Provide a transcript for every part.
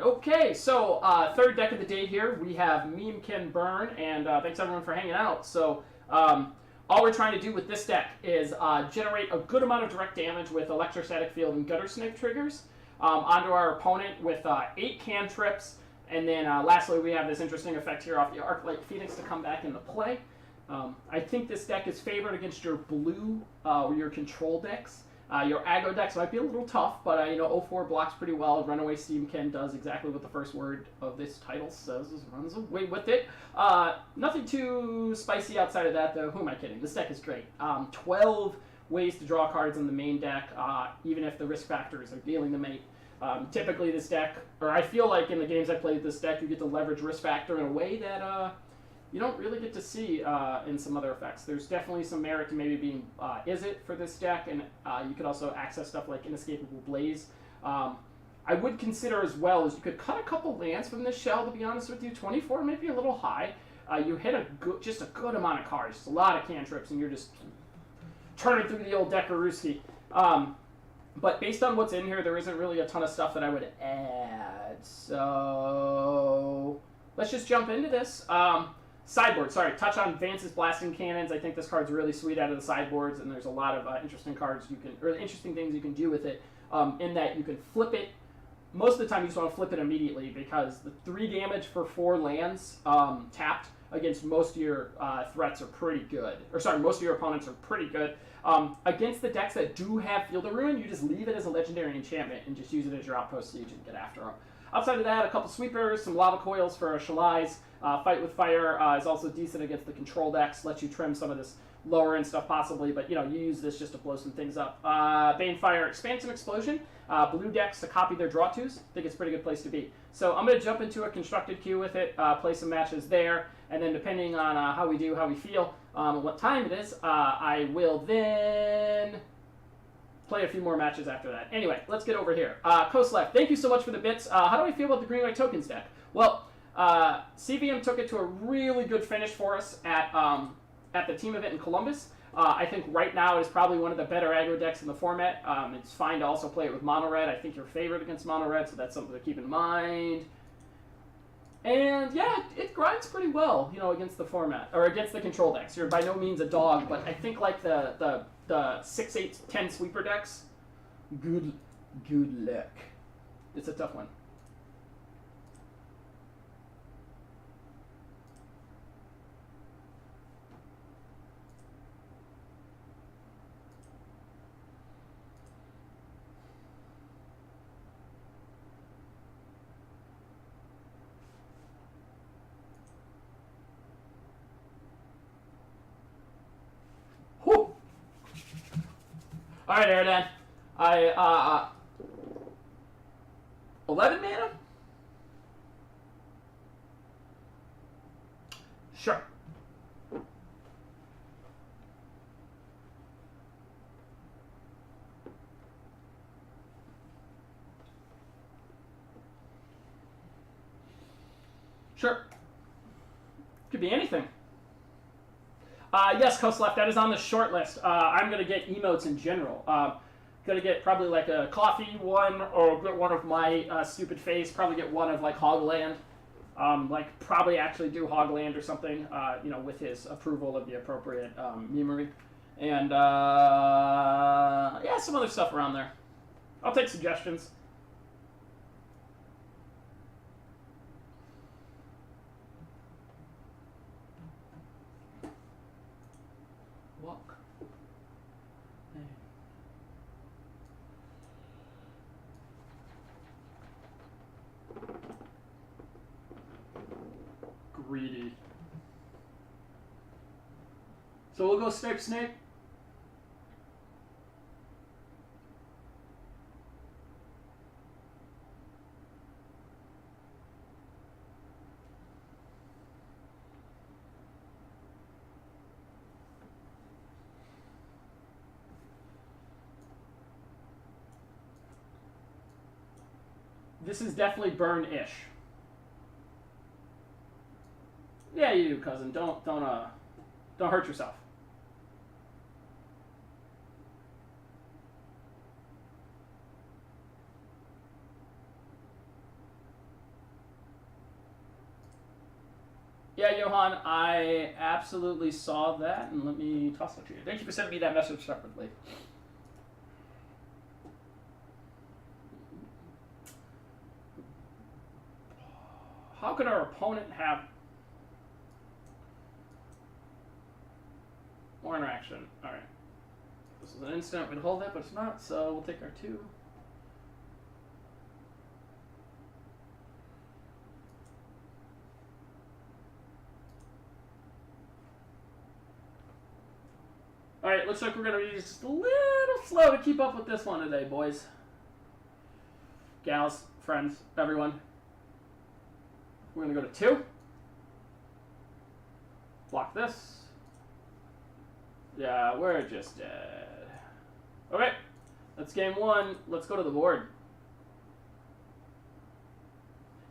Okay, so third deck of the day here. We have Memekin Burn, and thanks everyone for hanging out. So all we're trying to do with this deck is generate a good amount of direct damage with Electrostatic Field and Gutter Snipe triggers onto our opponent with 8 cantrips. And then lastly, we have this interesting effect here off the Arclight Phoenix to come back into play. I think this deck is favored against your blue or your control decks. Your aggro decks might be a little tough, but 0-4 blocks pretty well. Runaway Steamkin does exactly what the first word of this title says, runs away with it. Nothing too spicy outside of that, though. Who am I kidding? This deck is great. 12 ways to draw cards in the main deck, even if the risk factors are dealing the mate. Typically this deck, or I feel like in the games I played this deck, you get to leverage risk factor in a way that you don't really get to see in some other effects. There's definitely some merit to maybe being Is It for this deck, and you could also access stuff like Inescapable Blaze. I would consider as well as you could cut a couple lands from this shell, to be honest with you. 24 might be a little high. You hit just a good amount of cards, just a lot of cantrips, and you're just turning through the old Dekaruski. But based on what's in here, there isn't really a ton of stuff that I would add. So let's just jump into this. Sideboard, sorry, touch on Vance's Blasting Cannons. I think this card's really sweet out of the sideboards, and there's a lot of interesting cards or interesting things you can do with it. In that you can flip it. Most of the time, you just want to flip it immediately because the 3 damage for 4 lands tapped against most of your threats are pretty good. Or sorry, most of your opponents are pretty good. Against the decks that do have Field of Ruin, you just leave it as a legendary enchantment and just use it as your outpost siege and get after them. Outside of that, a couple sweepers, some lava coils for Shalai's. Fight with Fire is also decent against the control decks. Lets you trim some of this lower end stuff possibly, but you use this just to blow some things up. Banefire, Expansive Explosion. Blue decks to copy their draw twos. I think it's a pretty good place to be. So I'm going to jump into a constructed queue with it, play some matches there, and then depending on how we do, how we feel, what time it is, I will then play a few more matches after that. Anyway, let's get over here. Coast Left, thank you so much for the bits. How do I feel about the Green White Tokens deck? Well, CVM took it to a really good finish for us at the team event in Columbus. I think right now it is probably one of the better aggro decks in the format. It's fine to also play it with mono red. I think you're favored against mono red, so that's something to keep in mind. And yeah, it grinds pretty well, against the format or against the control decks. You're by no means a dog, but I think like the 6, 8, 10 sweeper decks, good luck. It's a tough one. All right, Airdan. 11 mana? Sure. Sure. Could be anything. Yes, Coast Left, that is on the short list. I'm going to get emotes in general. Going to get probably like a coffee one, or get one of my stupid face. Probably get one of like Hogland. Probably actually do Hogland or something, with his approval of the appropriate memory. And, yeah, some other stuff around there. I'll take suggestions. Walk. Greedy. So we'll go Snipe Snake. This is definitely burn-ish. Yeah, you do, cousin. Don't hurt yourself. Yeah, Johan, I absolutely saw that, and let me toss it to you. Thank you for sending me that message separately. How could our opponent have more interaction? All right. This is an instant. We'd hold it, but it's not, so we'll take our 2. All right, looks like we're going to be just a little slow to keep up with this one today, boys. Gals, friends, everyone. We're going to go to 2. Block this. Yeah, we're just dead. Okay, that's game 1. Let's go to the board.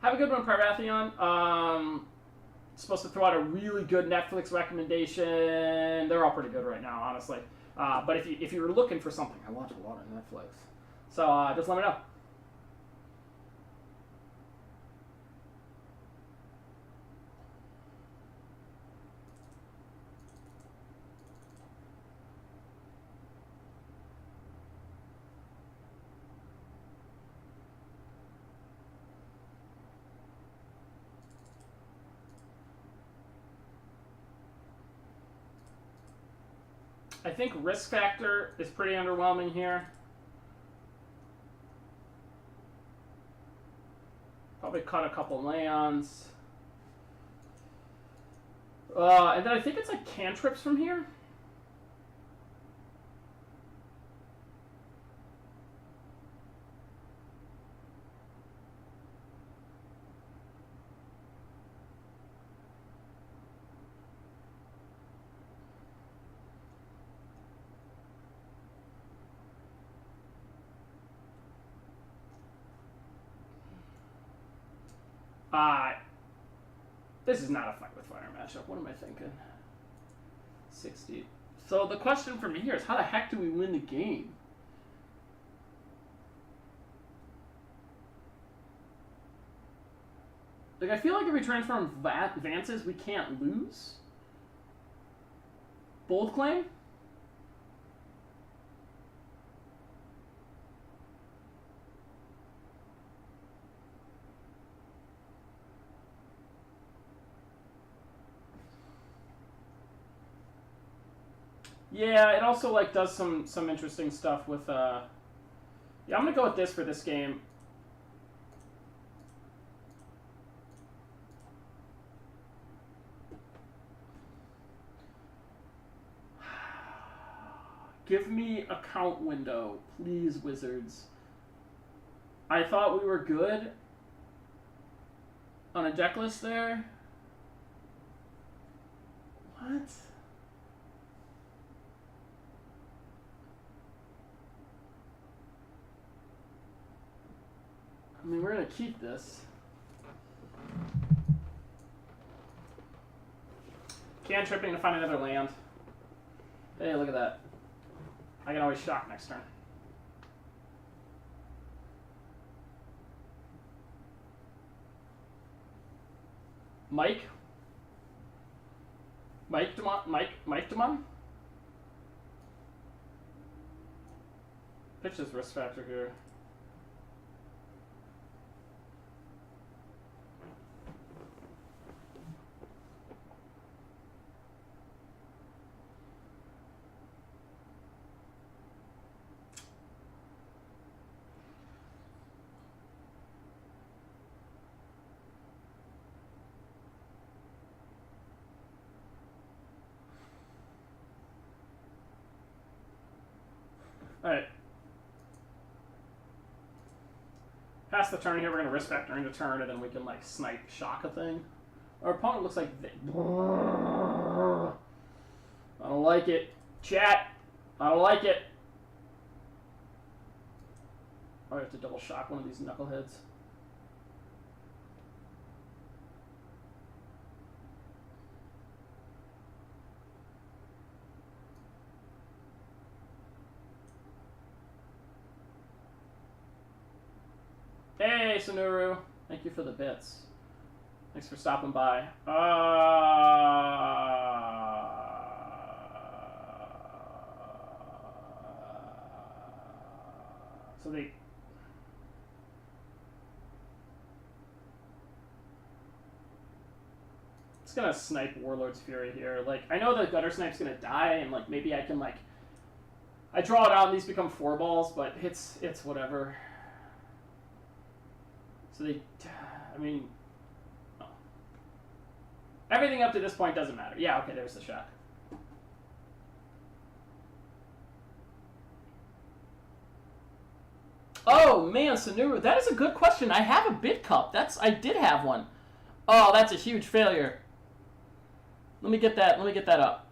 Have a good one, Pyrathion. Supposed to throw out a really good Netflix recommendation. They're all pretty good right now, honestly. But if you were looking for something, I watch a lot on Netflix. So just let me know. I think risk factor is pretty underwhelming here. Probably cut a couple lands. And then I think it's like cantrips from here. This is not a fight with fire matchup. What am I thinking? 60. So the question for me here is, how the heck do we win the game? Like, I feel like if we transform advances, we can't lose. Bold claim? Yeah, it also like does some interesting stuff with yeah, I'm gonna go with this for this game. Give me a count window, please, Wizards. I thought we were good on a deck list there. What? I mean, we're going to keep this. Cantripping to find another land. Hey, look at that. I can always shock next turn. Mike? Mike Demon? Pitch his risk factor here. Alright. Pass the turn here, we're going to risk factor into turn, and then we can, like, snipe shock a thing. Our opponent looks like... I don't like it. Chat! I don't like it. Oh, I have to double shock one of these knuckleheads. Hey, Sonuru. Thank you for the bits. Thanks for stopping by. So they... It's gonna snipe Warlord's Fury here. Like, I know the Gutter Snipe's gonna die, and like maybe I can like... I draw it out and these become 4 balls, but it's whatever. So they... I mean... Oh. Everything up to this point doesn't matter. Yeah, okay, there's the shot. Oh, man, Sanuru, that is a good question. I have a bid cup. I did have one. Oh, that's a huge failure. Let me get that up.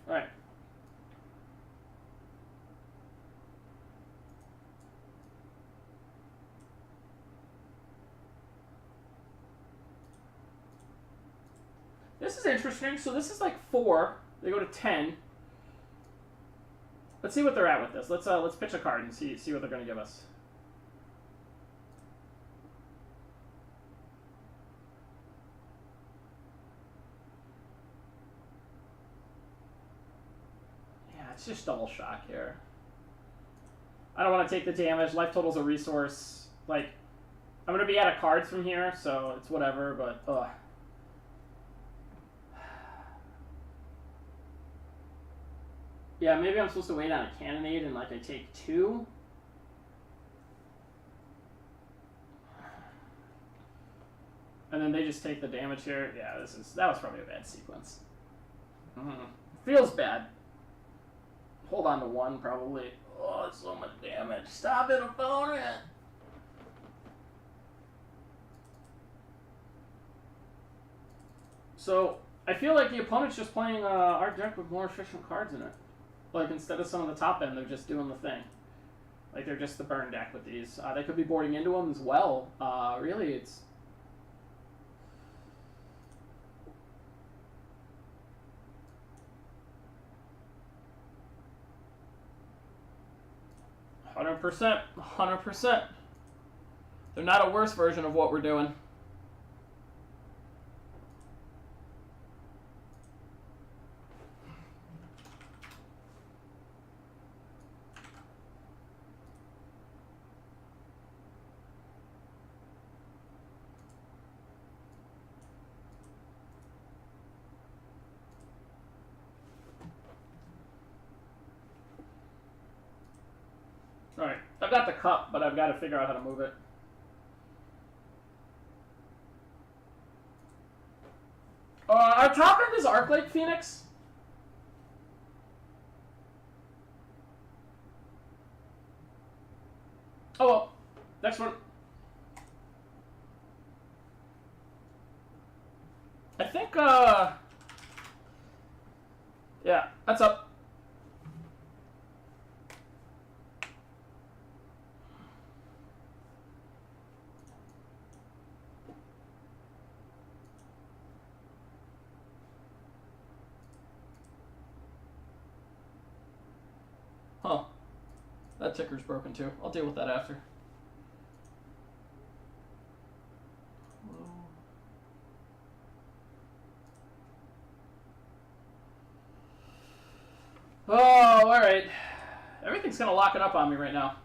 All right. This is interesting. So this is like 4. They go to 10. Let's see what they're at with this. Let's pitch a card and see what they're going to give us. It's just double shock here. I don't want to take the damage. Life total's a resource. Like, I'm going to be out of cards from here, so it's whatever, but, ugh. Yeah, maybe I'm supposed to wait on a Cannonade and, like, I take 2. And then they just take the damage here. Yeah, that was probably a bad sequence. Feels bad. Hold on to 1, probably. Oh, it's so much damage. Stop it, opponent! So, I feel like the opponent's just playing our deck with more efficient cards in it. Like, instead of some of the top end, they're just doing the thing. Like, they're just the burn deck with these. They could be boarding into them as well. Really, it's... %, 100%. They're not a worse version of what we're doing. Alright, I've got the cup, but I've got to figure out how to move it. Our top end is Arclight Phoenix. Oh well, next one. I think, yeah, that's up. Huh. That ticker's broken too. I'll deal with that after. Oh, alright. Everything's kind of locking up on me right now.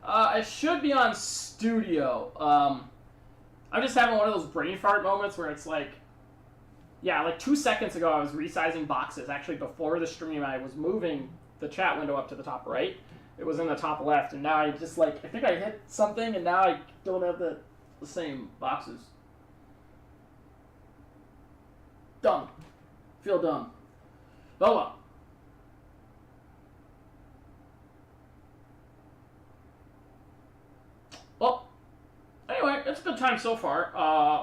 I should be on studio. I'm just having one of those brain fart moments where it's like, yeah, like 2 seconds ago I was resizing boxes. Actually, before the stream, I was moving the chat window up to the top right. It was in the top left, and now I just like, I think I hit something, and now I don't have the same boxes. Dumb. Feel dumb. Oh well. Well, anyway, it's a good time so far.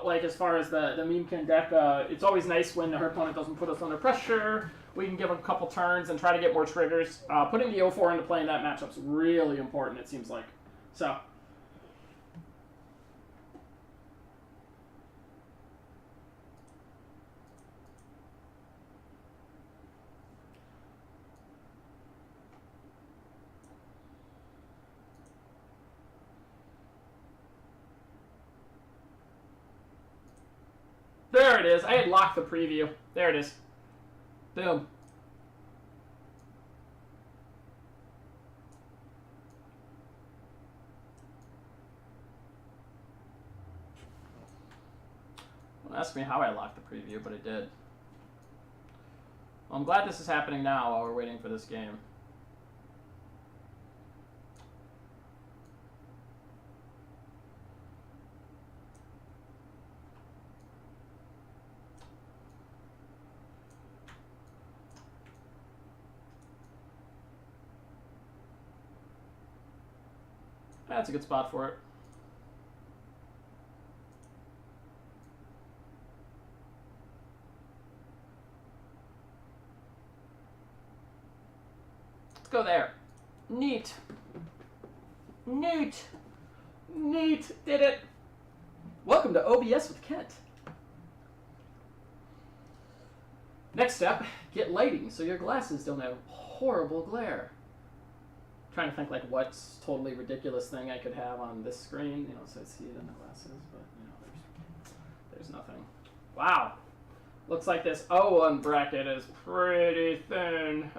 Like as far as the Memekin deck, it's always nice when her opponent doesn't put us under pressure. We can give them a couple turns and try to get more triggers. Putting the 0-4 into play in that matchup's really important, it seems like. So. There it is. I had locked the preview. There it is. Boom. Don't ask me how I locked the preview, but I did. Well, I'm glad this is happening now while we're waiting for this game. That's a good spot for it. Let's go there. Neat. Neat. Neat. Did it. Welcome to OBS with Kent. Next step, get lighting so your glasses don't have horrible glare. Trying to think like what's totally ridiculous thing I could have on this screen, you know, so I see it in the glasses, but you know, there's nothing. Wow, looks like this O1 bracket is pretty thin.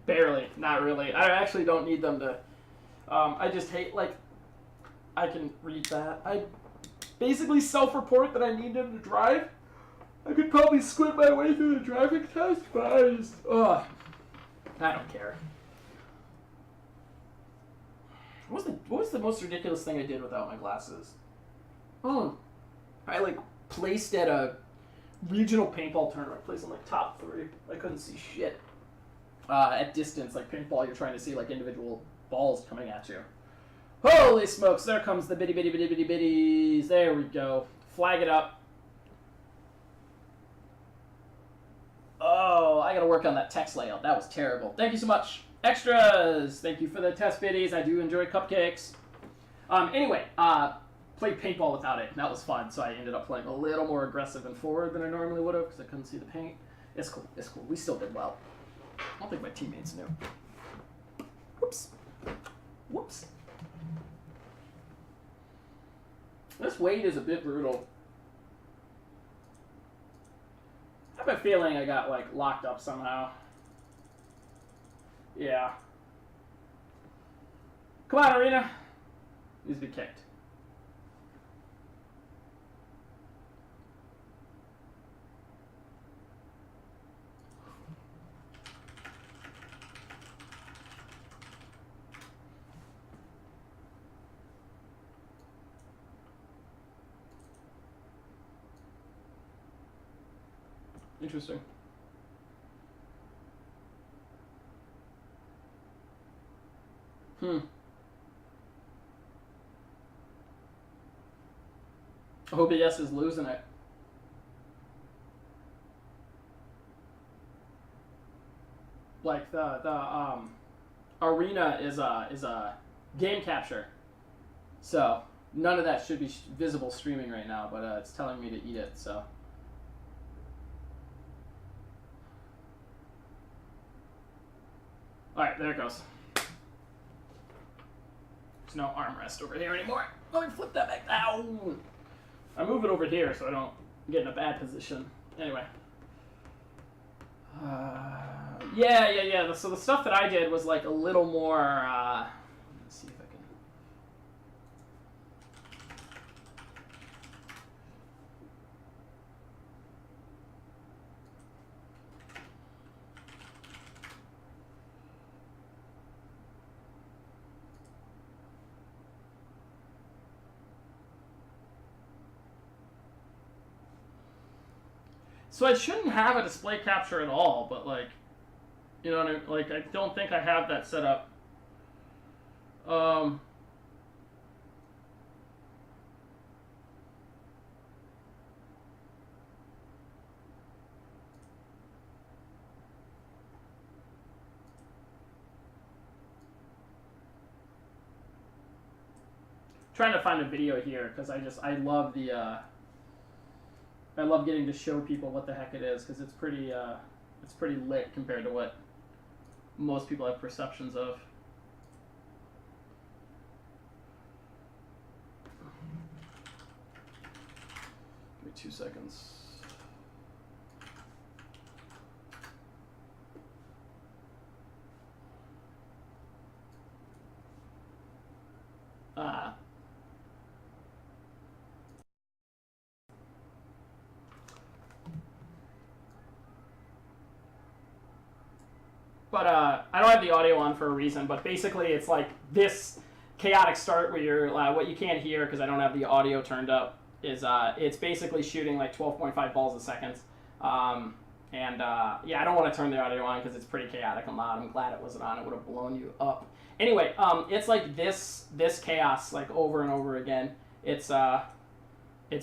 Barely, not really. I actually don't need them to. I just hate like. I can read that. I basically self-report that I need them to drive. I could probably squint my way through the driving test, but I just, I don't care. What was the most ridiculous thing I did without my glasses? I like placed at a regional paintball tournament, placed in like top 3. I couldn't see shit. At distance, like paintball, you're trying to see like individual balls coming at you. Holy smokes, there comes the bitty bitty bitty bitty bitties. There we go. Flag it up. Oh, I gotta work on that text layout. That was terrible. Thank you so much. Extras! Thank you for the test bitties. I do enjoy cupcakes. Anyway, played paintball without it. That was fun, so I ended up playing a little more aggressive and forward than I normally would have because I couldn't see the paint. It's cool. It's cool. We still did well. I don't think my teammates knew. Whoops. Whoops. This weight is a bit brutal. I have a feeling I got, like, locked up somehow. Yeah. Come on, Arena. Needs to be kicked. Interesting. OBS is losing it. Like the Arena is a game capture, so none of that should be visible streaming right now. But it's telling me to eat it, so. Alright, there it goes. There's no armrest over here anymore. Let me flip that back. Ow! I move it over here so I don't get in a bad position. Anyway. Yeah. So the stuff that I did was like a little more, let's see if I can. So I shouldn't have a display capture at all, but like, you know what I mean? Like, I don't think I have that set up. Trying to find a video here because I love the I love getting to show people what the heck it is because it's pretty lit compared to what most people have perceptions of. Give me 2 seconds. But I don't have the audio on for a reason, but basically it's like this chaotic start where you're, what you can't hear because I don't have the audio turned up, is it's basically shooting like 12.5 balls a second. Yeah, I don't want to turn the audio on because it's pretty chaotic and loud. I'm glad it wasn't on. It would have blown you up. Anyway, it's like this chaos like over and over again. It's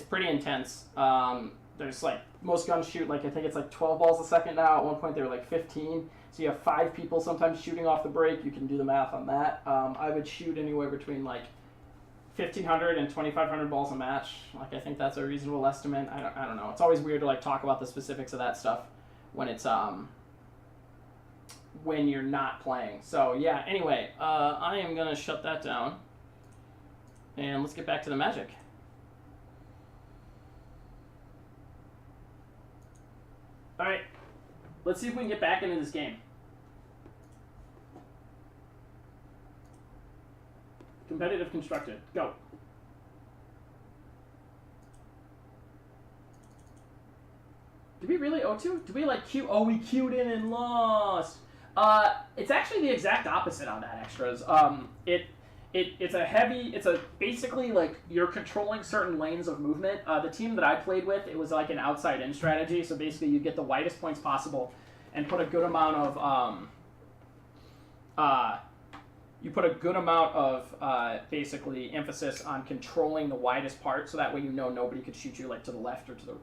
pretty intense. There's like, most guns shoot like, I think it's like 12 balls a second now. At one point they were like 15. So you have 5 people sometimes shooting off the break. You can do the math on that. I would shoot anywhere between like 1,500 and 2,500 balls a match. Like, I think that's a reasonable estimate. I don't know. It's always weird to like talk about the specifics of that stuff when it's when you're not playing. So yeah. Anyway, I am gonna shut that down, and let's get back to the Magic. All right. Let's see if we can get back into this game. Competitive constructed. Go. Did we really O2? Did we like queue? Oh, we queued in and lost. It's actually the exact opposite on that extras. It's basically like you're controlling certain lanes of movement. The team that I played with, it was like an outside-in strategy. So basically, you get the widest points possible, and put a good amount of basically emphasis on controlling the widest part, so that way you know nobody could shoot you like to the left or to the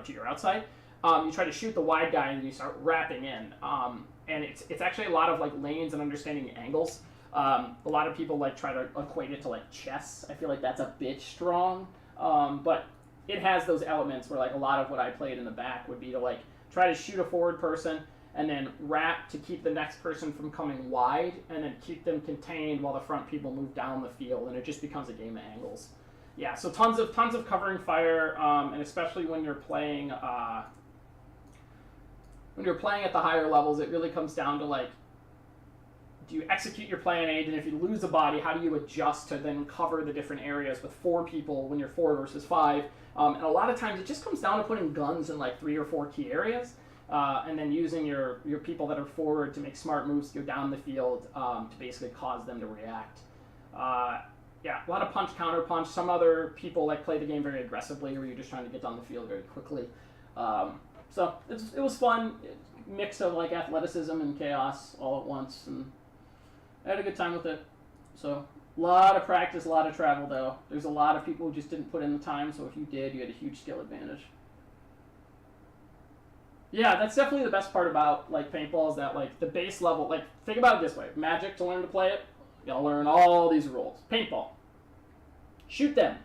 to your outside. You try to shoot the wide guy and you start wrapping in, and it's actually a lot of like lanes and understanding angles. A lot of people like try to equate it to like chess. I feel like that's a bit strong, but it has those elements where like a lot of what I played in the back would be to like try to shoot a forward person and then wrap to keep the next person from coming wide, and then keep them contained while the front people move down the field, and it just becomes a game of angles. Yeah, so tons of covering fire, and especially when you're playing at the higher levels, it really comes down to like, do you execute your plan A, and if you lose a body, how do you adjust to then cover the different areas with 4 people when you're 4 versus 5? And a lot of times it just comes down to putting guns in like 3 or 4 key areas, and then using your people that are forward to make smart moves to go down the field, to basically cause them to react. Yeah, a lot of punch, counter punch. Some other people like play the game very aggressively, where you're just trying to get down the field very quickly. So it was fun, mix of like athleticism and chaos all at once, and I had a good time with it. So a lot of practice, a lot of travel though. There's a lot of people who just didn't put in the time, so if you did, you had a huge skill advantage. Yeah, that's definitely the best part about like paintball, is that like the base level, like think about it this way. Magic, to learn to play it, you gotta learn all these rules. Paintball. Shoot them.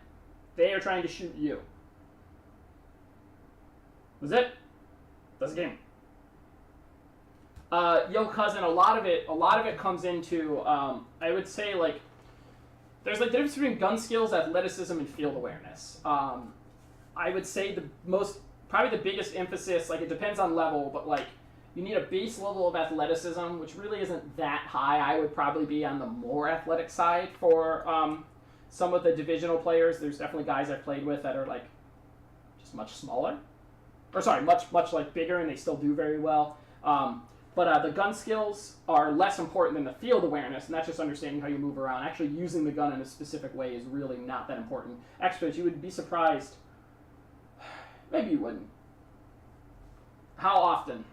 They are trying to shoot you. Was it? That's the game. Yo cousin, a lot of it comes into I would say like there's like the difference between gun skills, athleticism, and field awareness. I would say probably the biggest emphasis, like it depends on level, but like you need a base level of athleticism, which really isn't that high. I would probably be on the more athletic side for some of the divisional players. There's definitely guys I've played with that are like just much smaller, or sorry, much like bigger, and they still do very well. But the gun skills are less important than the field awareness, and that's just understanding how you move around. Actually using the gun in a specific way is really not that important. Extras, you would be surprised. Maybe you wouldn't. how often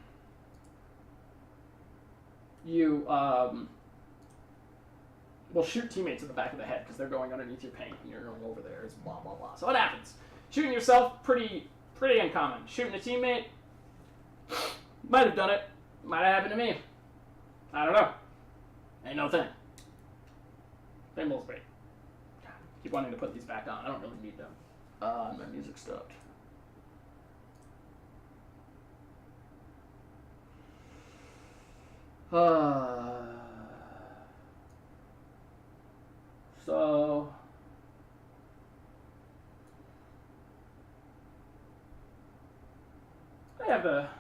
you will shoot teammates in the back of the head because they're going underneath your paint and you're going over there. It's blah, blah, blah. So what happens? Shooting yourself, pretty uncommon. Shooting a teammate, might have done it. Might have happened to me. I don't know. Ain't no thing. Paintball's great. God, I keep wanting to put these back on. I don't really need them. My music stopped. So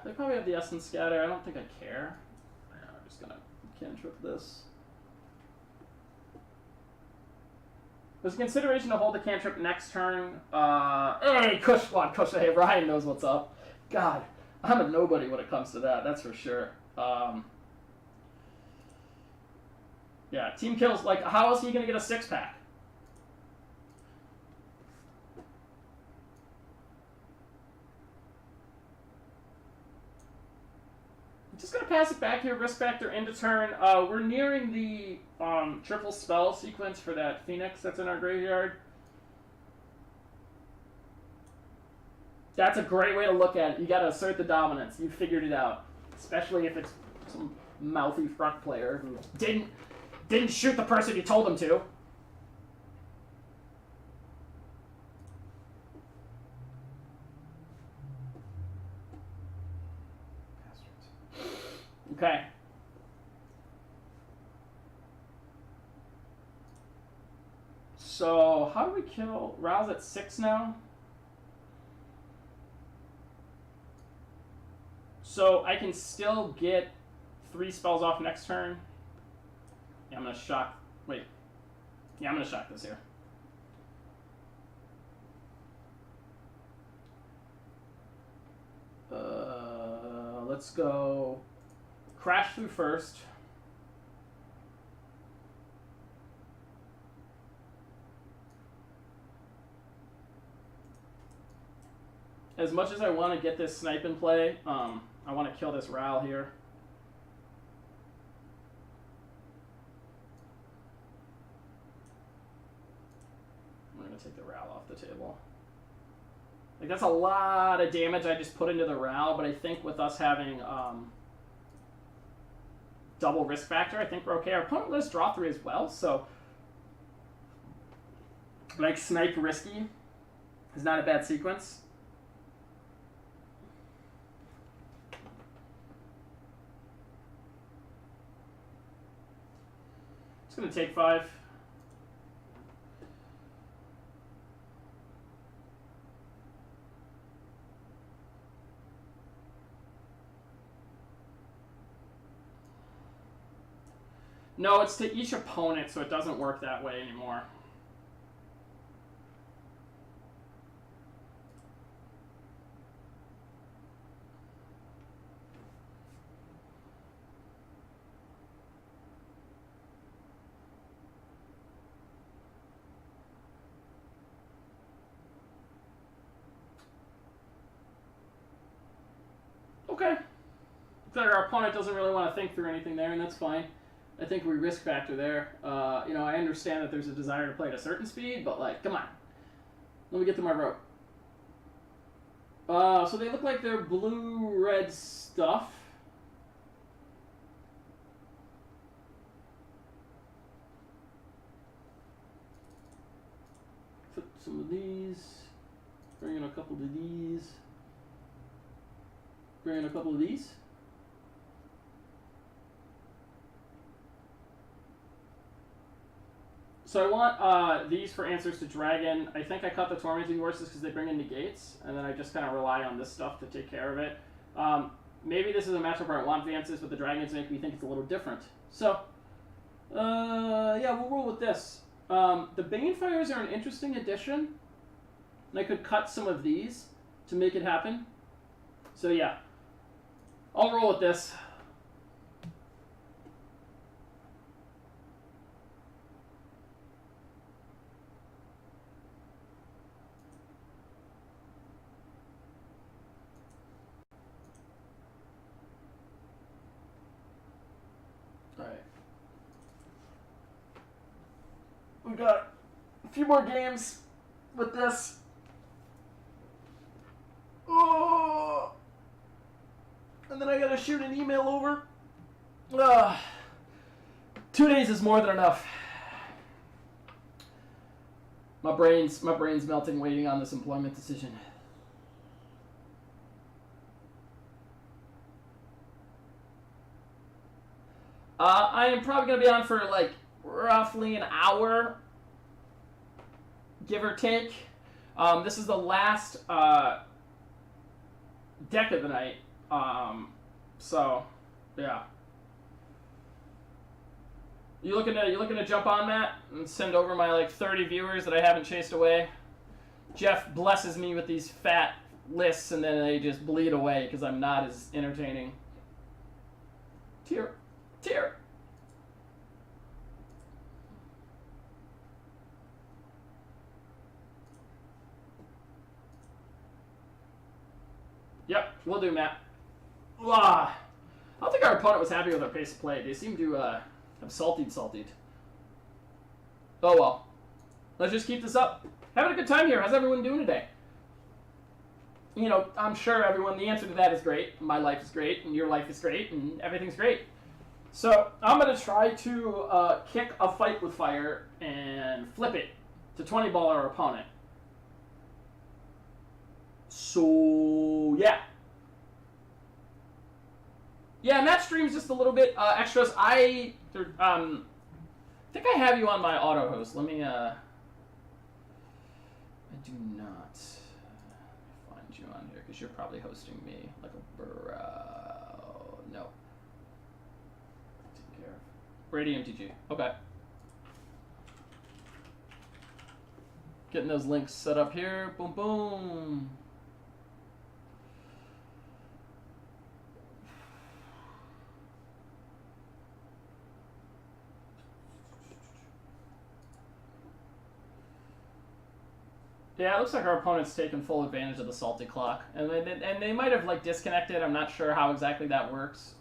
they probably have the essence scatter. I don't think I care. I'm just gonna cantrip this. There's a consideration to hold the cantrip next turn. Hey, Kush, hey, Ryan knows what's up. God, I'm a nobody when it comes to that. That's for sure. Yeah, team kills. Like, how else are you gonna get a 6-pack? Just gonna pass it back here, risk factor into turn. We're nearing the triple spell sequence for that Phoenix that's in our graveyard. That's a great way to look at it. You gotta assert the dominance. You figured it out. Especially if it's some mouthy front player who didn't shoot the person you told him to. Okay. So, how do we kill... Raoul's at 6 now. So, I can still get 3 spells off next turn. Yeah, I'm going to shock... Wait. Yeah, I'm going to shock this here. Let's go... Crash through first. As much as I want to get this snipe in play, I want to kill this Raoul here. I'm going to take the Raoul off the table. Like, that's a lot of damage I just put into the Raoul, but I think with us having... double risk factor, I think we're okay. Our opponent lists draw 3 as well, so like snipe risky is not a bad sequence. It's gonna take 5. No, it's to each opponent, so it doesn't work that way anymore. Okay. So our opponent doesn't really want to think through anything there, and that's fine. I think we risk factor there. You know, I understand that there's a desire to play at a certain speed, but like, come on. Let me get to my rope. So they look like they're blue-red stuff. Put some of these. Bring in a couple of these. Bring in a couple of these. So I want these for answers to Dragon. I think I cut the Tormenting Horses because they bring in negates, and then I just kind of rely on this stuff to take care of it. Maybe this is a matchup where I want advances, but the Dragons make me think it's a little different. So, yeah, we'll roll with this. The Banefires are an interesting addition, and I could cut some of these to make it happen. So yeah, I'll roll with this. right. We got a few more games with this. Oh! And then I gotta shoot an email over. 2 days is more than enough. My brain's melting waiting on this employment decision. I am probably going to be on for like roughly an hour, give or take. This is the last deck of the night. So, yeah. You looking to jump on, Matt, and send over my like 30 viewers that I haven't chased away? Jeff blesses me with these fat lists, and then they just bleed away because I'm not as entertaining. Tear. Yep, we'll do, Matt. I don't think our opponent was happy with our pace of play. They seem to have saltied. Oh well. Let's just keep this up. Having a good time here. How's everyone doing today? You know, I'm sure everyone, the answer to that is great. My life is great, and your life is great, and everything's great. So I'm going to try to kick a fight with fire and flip it to 20 ball our opponent. So, yeah. Yeah, Matt streams just a little bit extras. I think I have you on my auto host. Let me, I do not find you on here because you're probably hosting me like a bro. No. Take care of Brady MTG. Okay. Getting those links set up here. Boom, boom. Yeah, it looks like our opponent's taken full advantage of the salty clock, and they might have like disconnected. I'm not sure how exactly that works.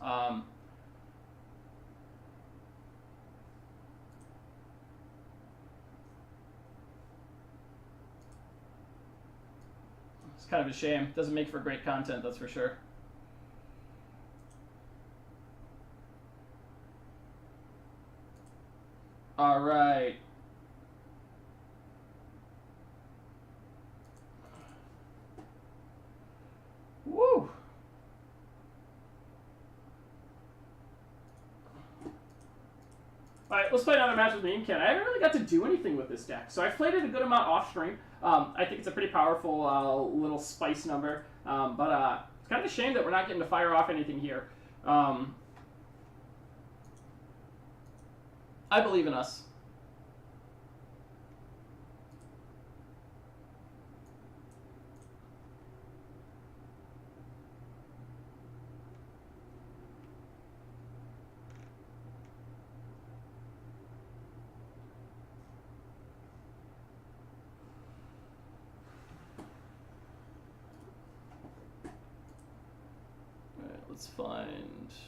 It's kind of a shame. Doesn't make for great content, that's for sure. All right. Woo! Alright, let's play another match with Memekin. I haven't really got to do anything with this deck, so I've played it a good amount off stream. I think it's a pretty powerful little spice number, but it's kind of a shame that we're not getting to fire off anything here. I believe in us. Let's find. Let's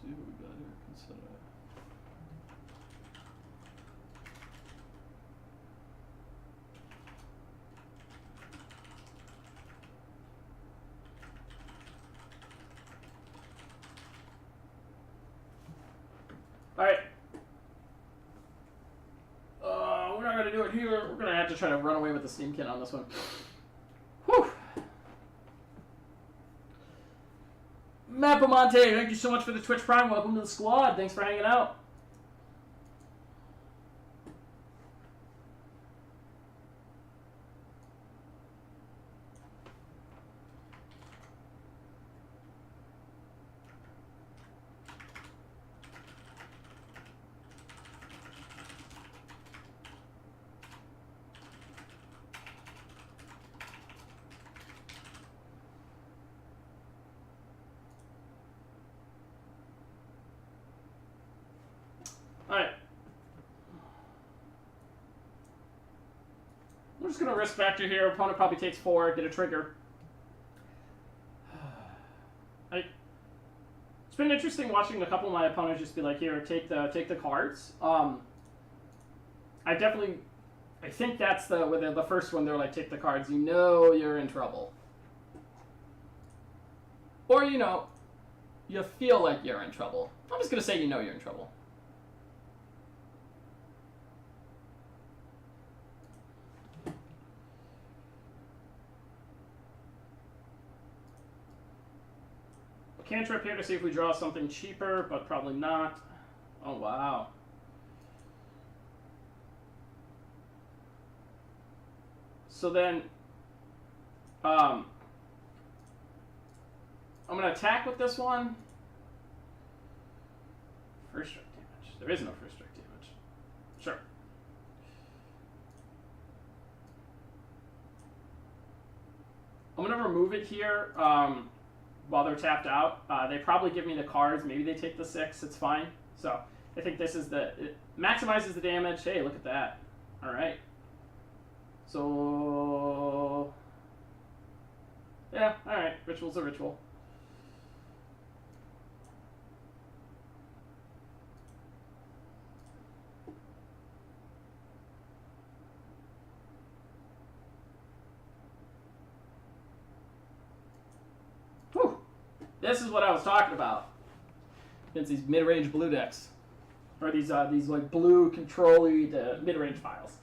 see what we got here. Consider. All right. We're not going to do it here. We're going to have to try to run away with the Steamkin on this one. Whew. Mapamonte, thank you so much for the Twitch Prime. Welcome to the squad. Thanks for hanging out. just going to risk factor here. Opponent probably takes 4, get a trigger. It's been interesting watching a couple of my opponents just be like, here, take the cards. I think that's the first one. They're like, take the cards. You know you're in trouble. Or, you know, you feel like you're in trouble. I'm just going to say you know you're in trouble. Cantrip here to see if we draw something cheaper, but probably not. Oh, wow. So then, I'm going to attack with this one. First strike damage. There is no first strike damage. Sure. I'm going to remove it here while they're tapped out. They probably give me the cards. Maybe they take the 6. It's fine. So I think this is it maximizes the damage. Hey, look at that. All right. So, yeah, all right. Ritual's a ritual. Whew. This is what I was talking about against these mid-range blue decks, or these like blue control-y mid-range files.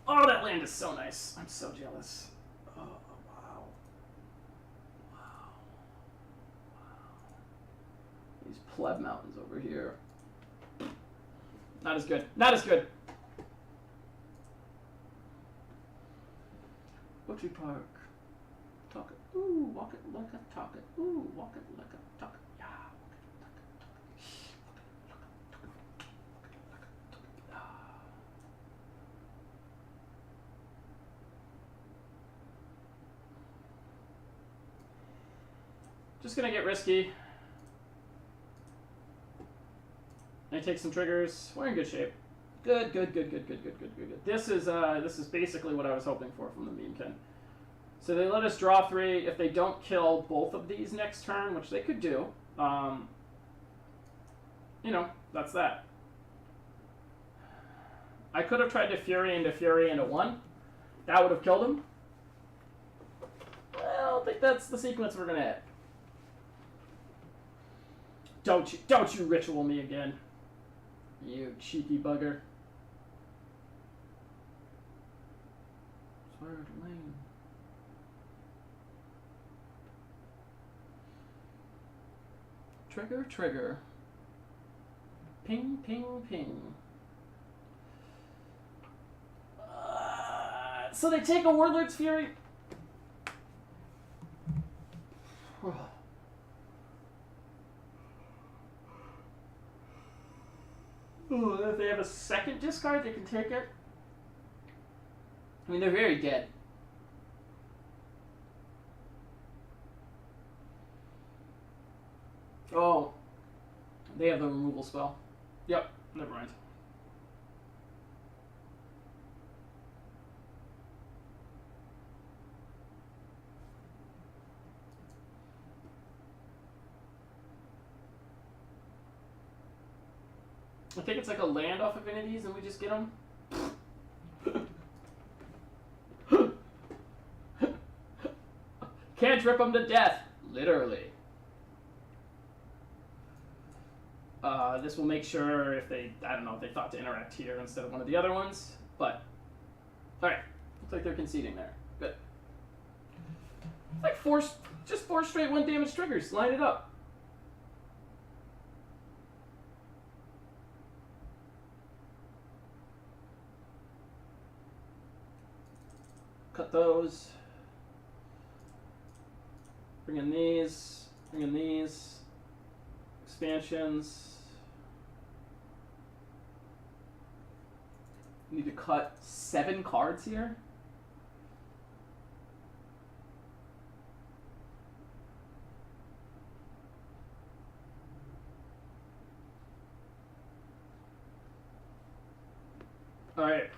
Oh, that land is so nice. I'm so jealous. Oh, wow. Wow. Wow. These pleb mountains over here. Not as good. Not as good. Butchie Park. Talk it. Ooh, walk it like a talk it. Ooh, walk it like a talk it. Yeah, walk it like a talk it. Just gonna get risky. I take some triggers. We're in good shape. Good. This is basically what I was hoping for from the Memekin. So they let us draw 3. If they don't kill both of these next turn, which they could do, you know, that's that. I could have tried to Fury into 1. That would have killed him. Well, I don't think that's the sequence we're gonna hit. Don't you ritual me again. You cheeky bugger. Swear to lane. Trigger. Ping, ping, ping. So they take a Warlord's Fury. Ooh, if they have a second discard, they can take it. I mean, they're very dead. Oh, they have the removal spell. Yep, never mind. I think it's like a land off affinities and we just get them. Can't rip them to death, literally. This will make sure if they, I don't know, if they thought to interact here instead of one of the other ones, but, alright, looks like they're conceding there. Good. It's like just 4 straight 1 damage triggers, line it up. Cut those. Bring in these. Expansions. Need to cut 7 cards here. All right.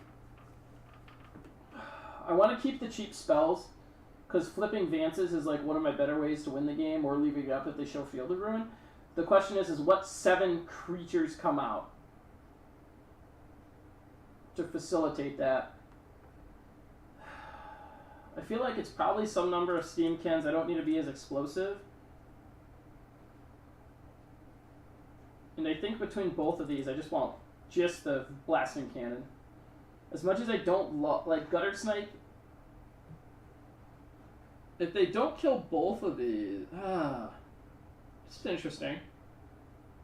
I want to keep the cheap spells, because flipping Vances is like one of my better ways to win the game, or leaving it up if they show Field of Ruin. The question is what 7 creatures come out to facilitate that? I feel like it's probably some number of Steamkins. I don't need to be as explosive. And I think between both of these, I just want just the Blasting Cannon. As much as I don't like Gutter Snipe, if they don't kill both of these, it's interesting.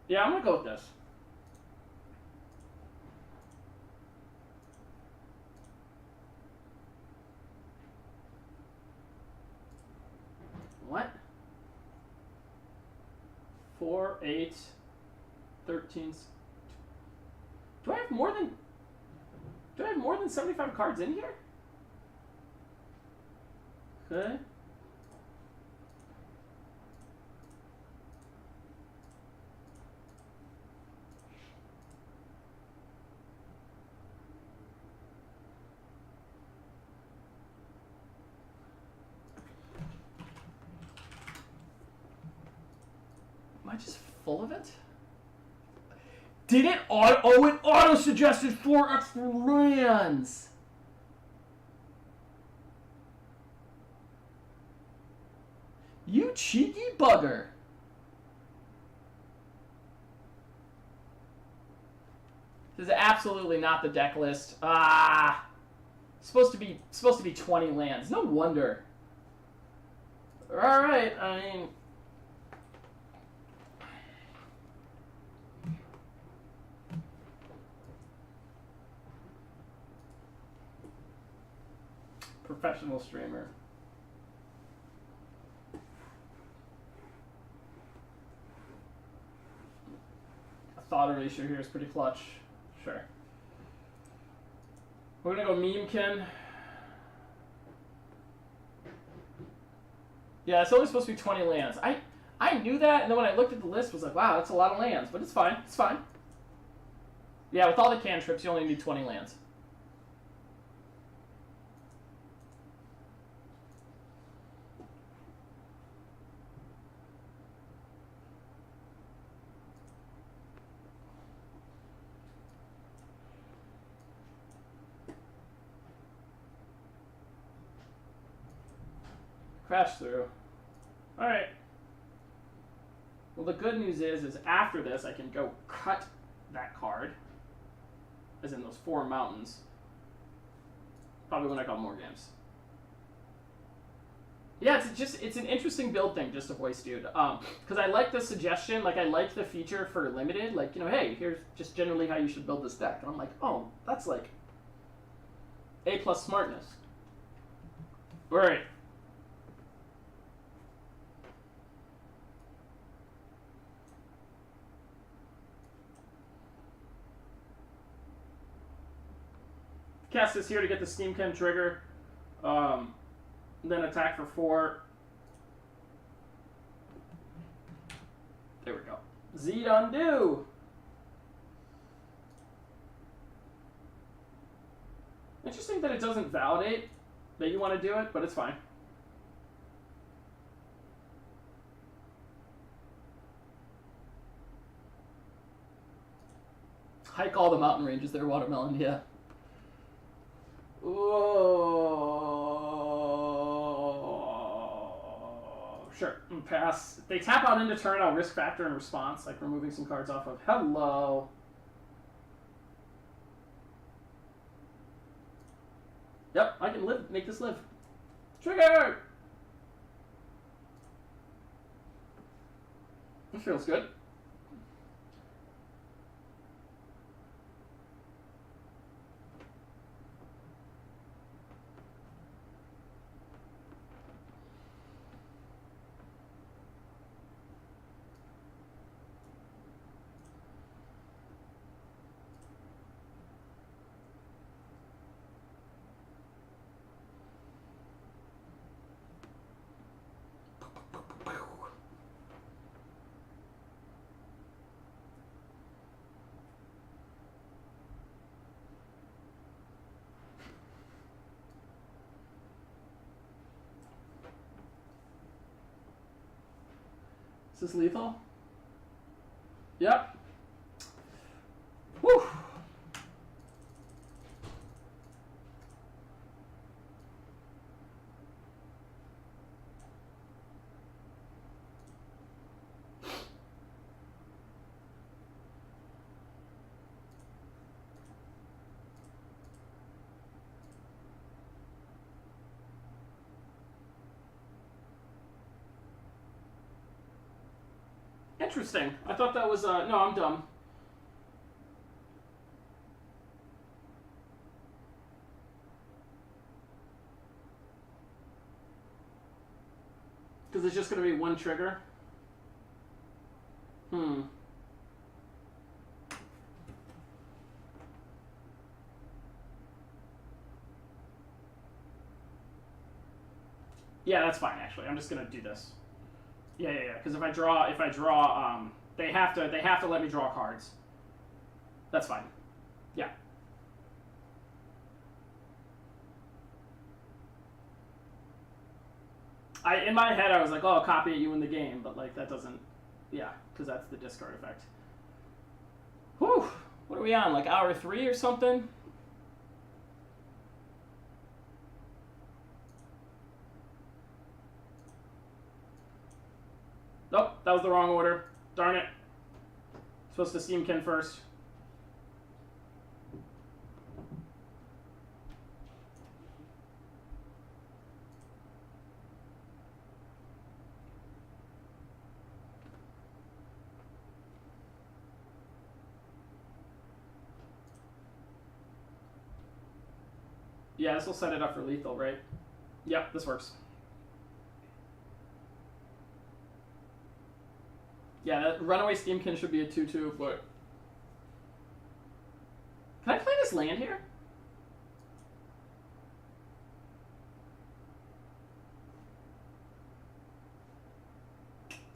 Yeah, I'm gonna go with this. What? 4, 8, 13. Do I have more than 75 cards in here? Okay. Am I just full of it? Did it auto? Oh, it auto-suggested 4 extra lands! You cheeky bugger! This is absolutely not the deck list. Supposed to be 20 lands. No wonder. Alright, I mean... Professional streamer. A thought erasure here is pretty clutch. Sure. We're gonna go Memekin. Yeah, it's only supposed to be 20 lands. I knew that, and then when I looked at the list, I was like, wow, that's a lot of lands, but it's fine. It's fine. Yeah, with all the cantrips, you only need 20 lands. Crash through. Alright. Well, the good news is after this, I can go cut that card. As in those 4 mountains. Probably when I got more games. Yeah, it's an interesting build thing, just a voice dude. Because I like the suggestion, like I like the feature for limited, like, you know, hey, here's just generally how you should build this deck. And I'm like, oh, that's like A+ smartness. Alright. Cast this here to get the Steamkin trigger. Then attack for 4. There we go. Z undo. Interesting that it doesn't validate that you want to do it, but it's fine. Hike all the mountain ranges there, Watermelon, yeah. Oh, sure. Pass. If they tap out into turn, I'll risk factor in response, like removing some cards off of. Hello. Yep, I can live. Make this live. Trigger. This feels good. Is this lethal? Yep. Whew. Interesting. I thought that was, no, I'm dumb. Because it's just going to be one trigger. Yeah, that's fine, actually. I'm just going to do this. Yeah. Because if I draw, they have to let me draw cards. That's fine. Yeah. In my head, I was like, oh, I'll copy it, you win the game, but like that doesn't, yeah, because that's the discard effect. Whew. What are we on? Like hour 3 or something? Nope, that was the wrong order. Darn it. Supposed to Steamkin first. Yeah, this will set it up for lethal, right? Yep, this works. Yeah, that Runaway Steamkin should be a 2/2, but... Can I play this land here?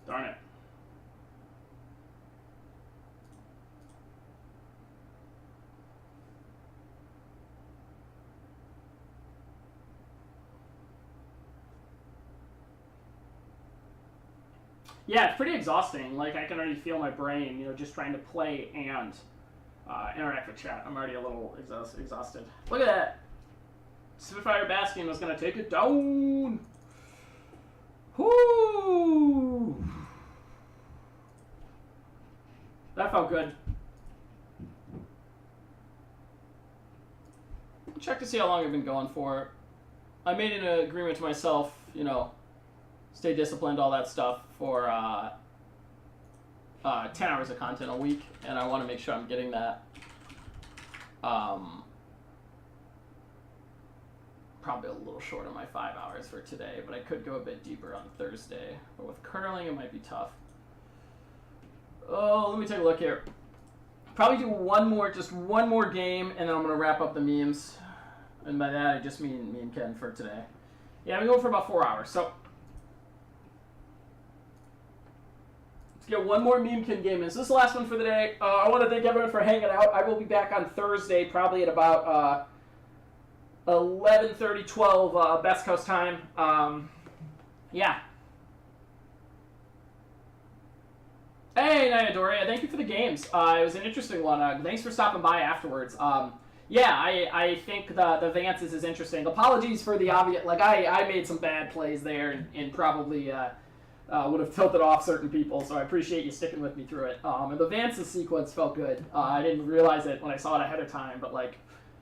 Darn it. Yeah, it's pretty exhausting. Like, I can already feel my brain, just trying to play and interact with chat. I'm already a little exhausted. Look at that. Spitfire Bastion was going to take it down. Whoo! That felt good. Check to see how long I've been going for. I made an agreement to myself, stay disciplined, all that stuff, for 10 hours of content a week, and I want to make sure I'm getting that. Probably a little short on my 5 hours for today, but I could go a bit deeper on Thursday. But with curling, it might be tough. Oh, let me take a look here. Probably do just one more game, and then I'm going to wrap up the memes. And by that, I just mean me and Ken for today. Yeah, I'm going for about 4 hours, so... Get one more Memekin game in. So this is the last one for the day. I want to thank everyone for hanging out. I will be back on Thursday, probably at about 11:30, 12 Best Coast time. Yeah. Hey, Naya thank you for the games. It was an interesting one. Thanks for stopping by afterwards. Yeah, I think the Vances is interesting. Apologies for the obvious. Like, I made some bad plays there and probably... would have tilted off certain people, so I appreciate you sticking with me through it. And the Vance's sequence felt good. I didn't realize it when I saw it ahead of time, but like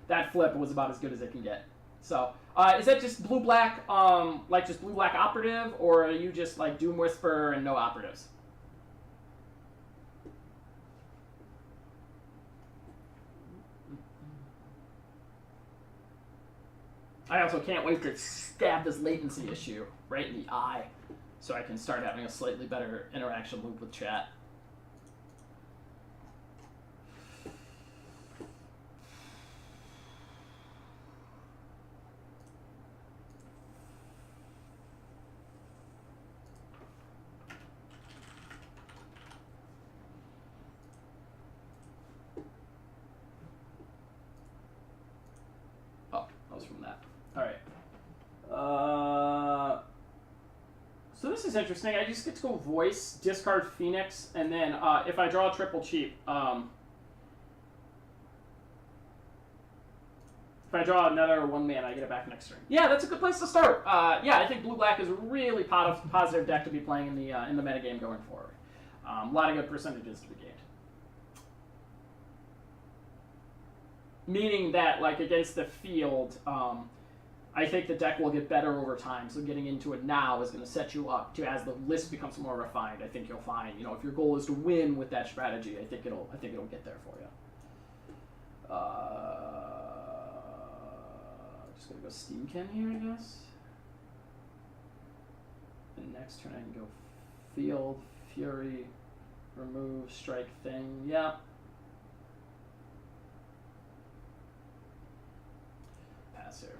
that flip was about as good as it can get. So, is that just blue-black, like just blue-black operative, or are you just like Doom Whisperer and no operatives? I also can't wait to stab this latency issue right in the eye, so I can start having a slightly better interaction loop with chat. Oh, that was from that. All right. So this is interesting. I just get to go voice, discard Phoenix, and then if I draw a triple cheap, if I draw another 1-mana, I get it back next turn. Yeah, that's a good place to start. Yeah, I think blue-black is a really positive deck to be playing in the metagame going forward. A lot of good percentages to be gained. Meaning that, like, against the field, I think the deck will get better over time. So getting into it now is going to set you up to, as the list becomes more refined. I think you'll find, if your goal is to win with that strategy, I think it'll get there for you. Just gonna go Steamkin here, I guess. And next turn I can go Field, Fury, remove, strike thing. Yeah. Pass here.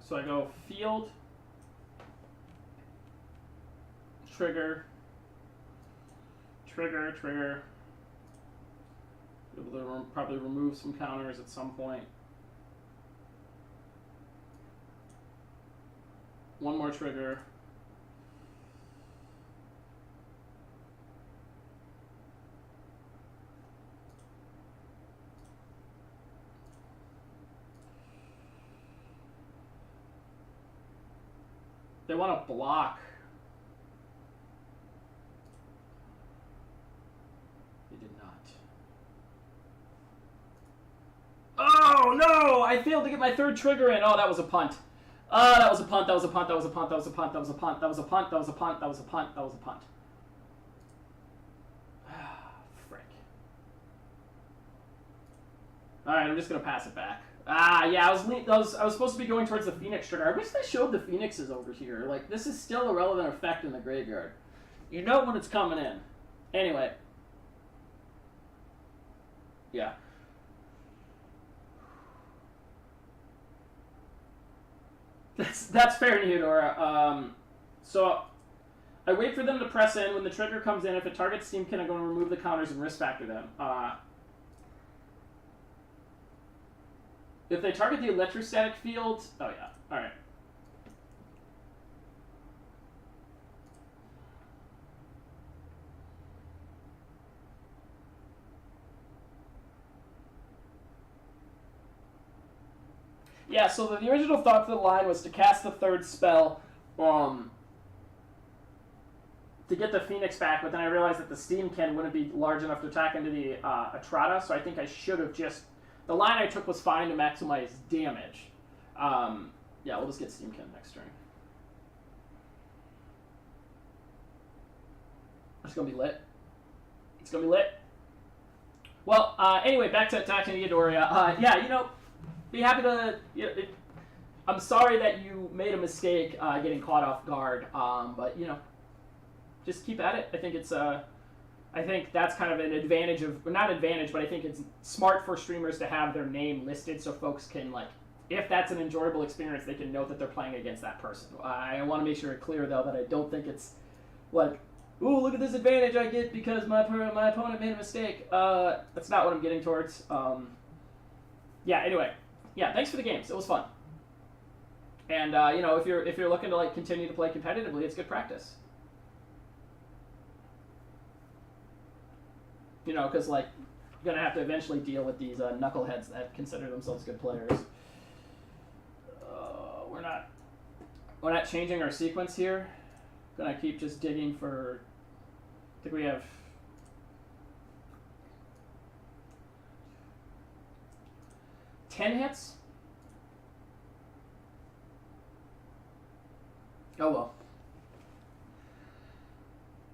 So I go Field, Trigger, Trigger. Able to probably remove some counters at some point. One more trigger. They want to block. They did not. Oh no! I failed to get my third trigger in. Oh, that was a punt. That was a punt. That was a punt. That was a punt. That was a punt. That was a punt. That was a punt. That was a punt. That was a punt. That was a punt. Frick. All right, I'm just gonna pass it back. Yeah, I was supposed to be going towards the Phoenix trigger. I wish they showed the Phoenixes over here. Like, this is still a relevant effect in the graveyard. You know when it's coming in. Anyway. Yeah. That's fair, Neodora. So I wait for them to press in. When the trigger comes in, if it targets Steamkin, I'm going to remove the counters and risk factor them. If they target the electrostatic field... Oh, yeah. All right. Yeah, so the original thought for the line was to cast the third spell to get the Phoenix back, but then I realized that the Steamkin wouldn't be large enough to attack into the Atrata, so I think I should have just... The line I took was fine to maximize damage. Yeah, we'll just get Steamkin next turn. It's going to be lit. It's going to be lit. Well, anyway, back to Neodoria. Yeah, be happy to... I'm sorry that you made a mistake getting caught off guard, but, just keep at it. I think it's... I think that's kind of an advantage of, well, not advantage, but I think it's smart for streamers to have their name listed so folks can, like, if that's an enjoyable experience, they can know that they're playing against that person. I want to make sure it's clear, though, that I don't think it's, like, ooh, look at this advantage I get because my opponent made a mistake. That's not what I'm getting towards. Yeah, anyway. Yeah, thanks for the games. It was fun. And, if you're looking to, like, continue to play competitively, it's good practice. Because, like, you're going to have to eventually deal with these knuckleheads that consider themselves good players. We're not changing our sequence here. Going to keep just digging for... I think we have... $10 hits? Oh, well.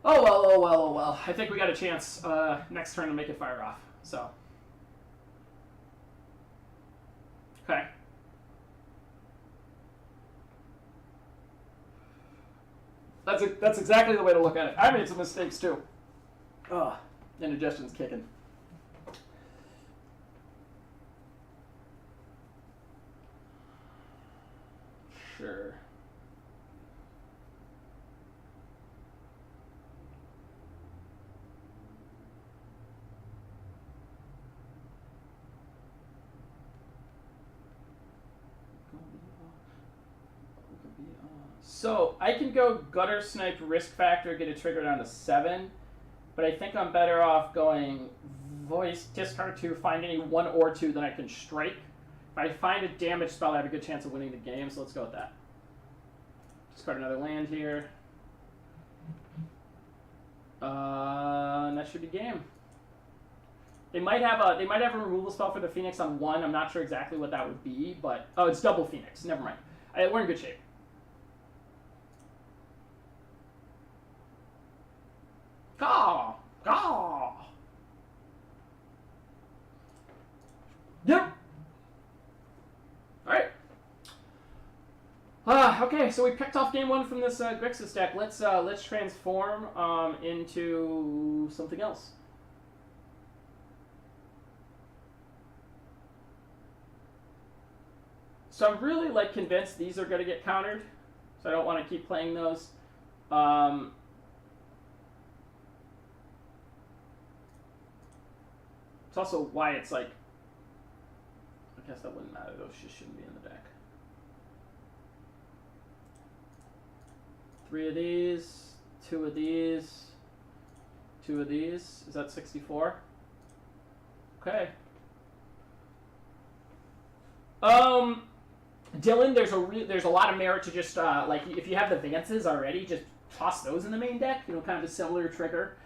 Oh well. I think we got a chance next turn to make it fire off. So. Okay. That's exactly the way to look at it. I made some mistakes too. Indigestion's kicking. sure. So I can go Gutter Snipe Risk Factor, get a trigger down to 7, but I think I'm better off going Voice, discard 2, find any 1 or 2 that I can strike. If I find a damage spell, I have a good chance of winning the game, so let's go with that. Discard another land here. And that should be game. They might have a removal spell for the Phoenix on 1. I'm not sure exactly what that would be, but oh, it's double Phoenix. Never mind. We're in good shape. Caw! Caw! Yep. All right. Okay, so we picked off game 1 from this Grixis deck. Let's transform into something else. So I'm really convinced these are going to get countered, so I don't want to keep playing those. It's also why it's I guess that wouldn't matter. Those just shouldn't be in the deck. 3 of these, 2 of these, 2 of these. Is that 64? Okay. Dylan, there's a lot of merit to just if you have the Vances already, just toss those in the main deck. You know, kind of a similar trigger.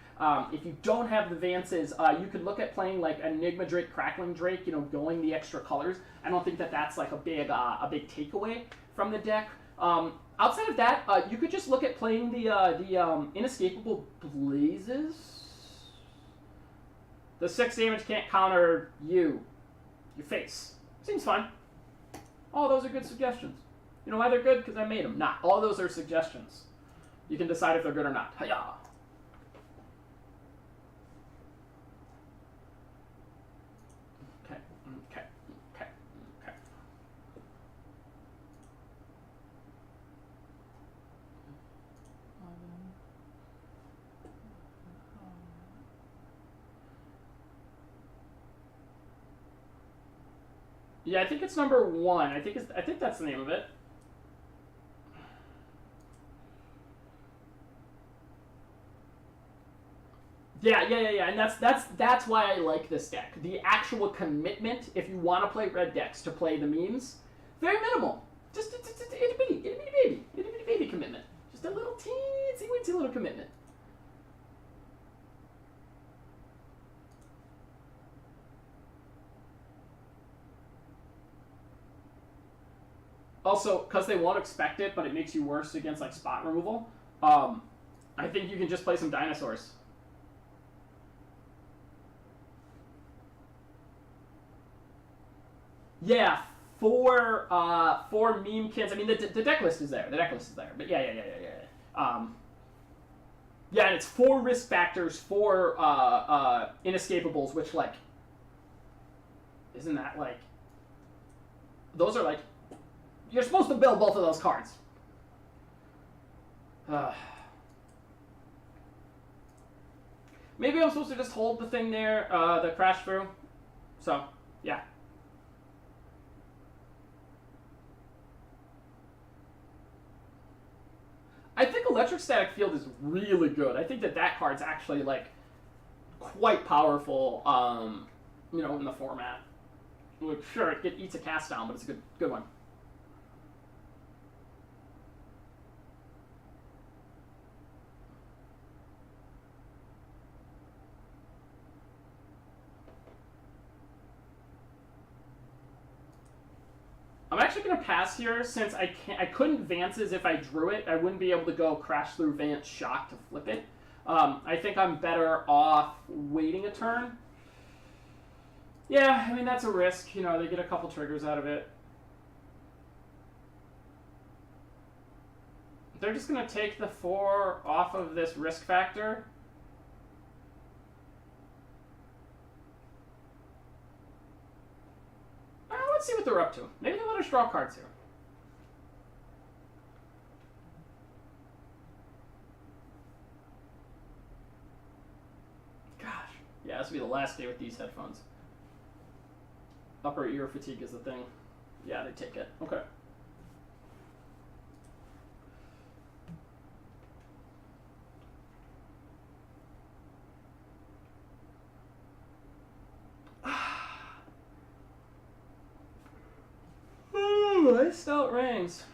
If you don't have the Vances, you could look at playing Enigma Drake, Crackling Drake. You know, going the extra colors. I don't think that's a big takeaway from the deck. Outside of that, you could just look at playing the Inescapable Blazes. The 6 damage can't counter your face. Seems fun. All those are good suggestions. You know why they're good? Because I made them. Not all those are suggestions. You can decide if they're good or not. Hiya! Okay. Yeah, I think it's number 1. I think that's the name of it. Yeah, and that's why I like this deck. The actual commitment, if you want to play red decks to play the memes, very minimal. Just itty bitty baby commitment. Just a little teensy weensy little commitment. Also, because they won't expect it, but it makes you worse against spot removal. I think you can just play some dinosaurs. Yeah, for Memekin. I mean, the deck list is there. But yeah. Yeah, and it's 4 risk factors, 4 inescapables, which isn't that those are you're supposed to build both of those cards. Maybe I'm supposed to just hold the thing there, the crash through. So, yeah. I think Electric Static Field is really good. I think that card's actually quite powerful, in the format. Sure, it eats a cast down, but it's a good one. I'm actually going to pass here since I couldn't Vances if I drew it. I wouldn't be able to go Crash Through Vance Shock to flip it. I think I'm better off waiting a turn. Yeah, I mean, that's a risk. They get a couple triggers out of it. They're just going to take the 4 off of this risk factor. Let's see what they're up to. Maybe they let us draw cards here. Has to be the last day with these headphones. Upper ear fatigue is the thing. Yeah, they take it. Okay. Ooh, nice stout rings.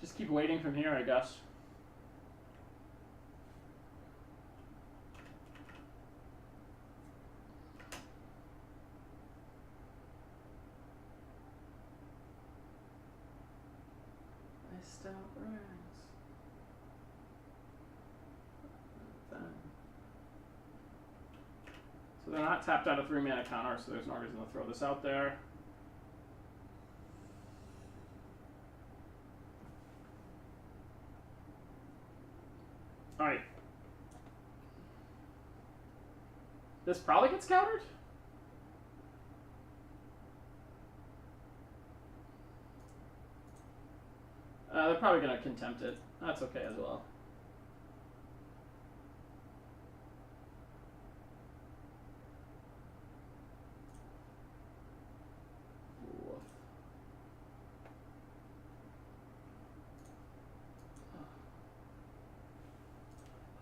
Just keep waiting from here, I guess. Nice stout rings. So they're not tapped out of 3-mana counter, so there's no reason to throw this out there. Alright. This probably gets countered? They're probably going to contempt it. That's okay as well.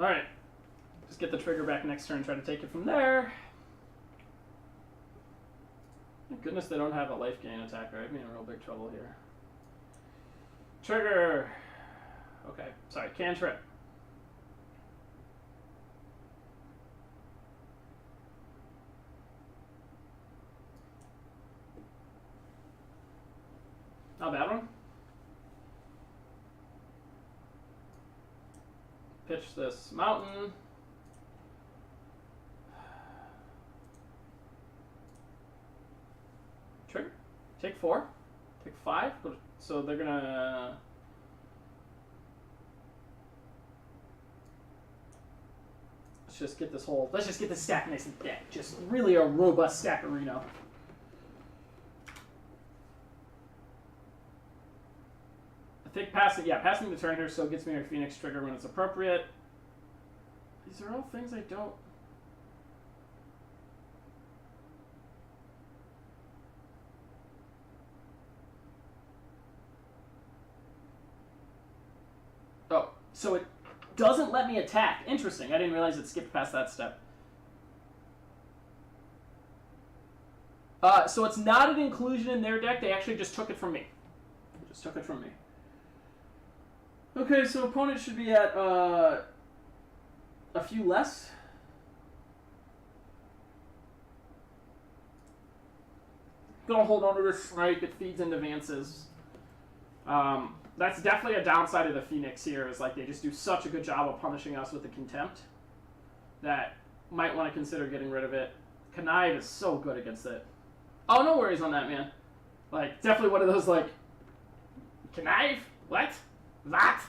Alright. Just get the trigger back next turn and try to take it from there. Thank goodness they don't have a life gain attacker. I'd be in real big trouble here. Trigger. Okay, sorry, cantrip. Not a bad one. Pitch this mountain. Trigger. Take 4. Take 5. So they're gonna. Let's just get this whole. Let's just get this stack nice and thick. Just really a robust stack of Reno. I think passing the turn here still gets me a Phoenix trigger when it's appropriate. These are all things I don't. Oh, so it doesn't let me attack. Interesting. I didn't realize it skipped past that step. So it's not an inclusion in their deck. They actually just took it from me. Okay, so opponent should be at a few less. Gonna hold on to this snipe. It feeds into Vance's. That's definitely a downside of the Phoenix here, is like they just do such a good job of punishing us with the contempt that might want to consider getting rid of it. Connive is so good against it. Oh, no worries on that, man. Like, definitely one of those, like, Connive? What? That?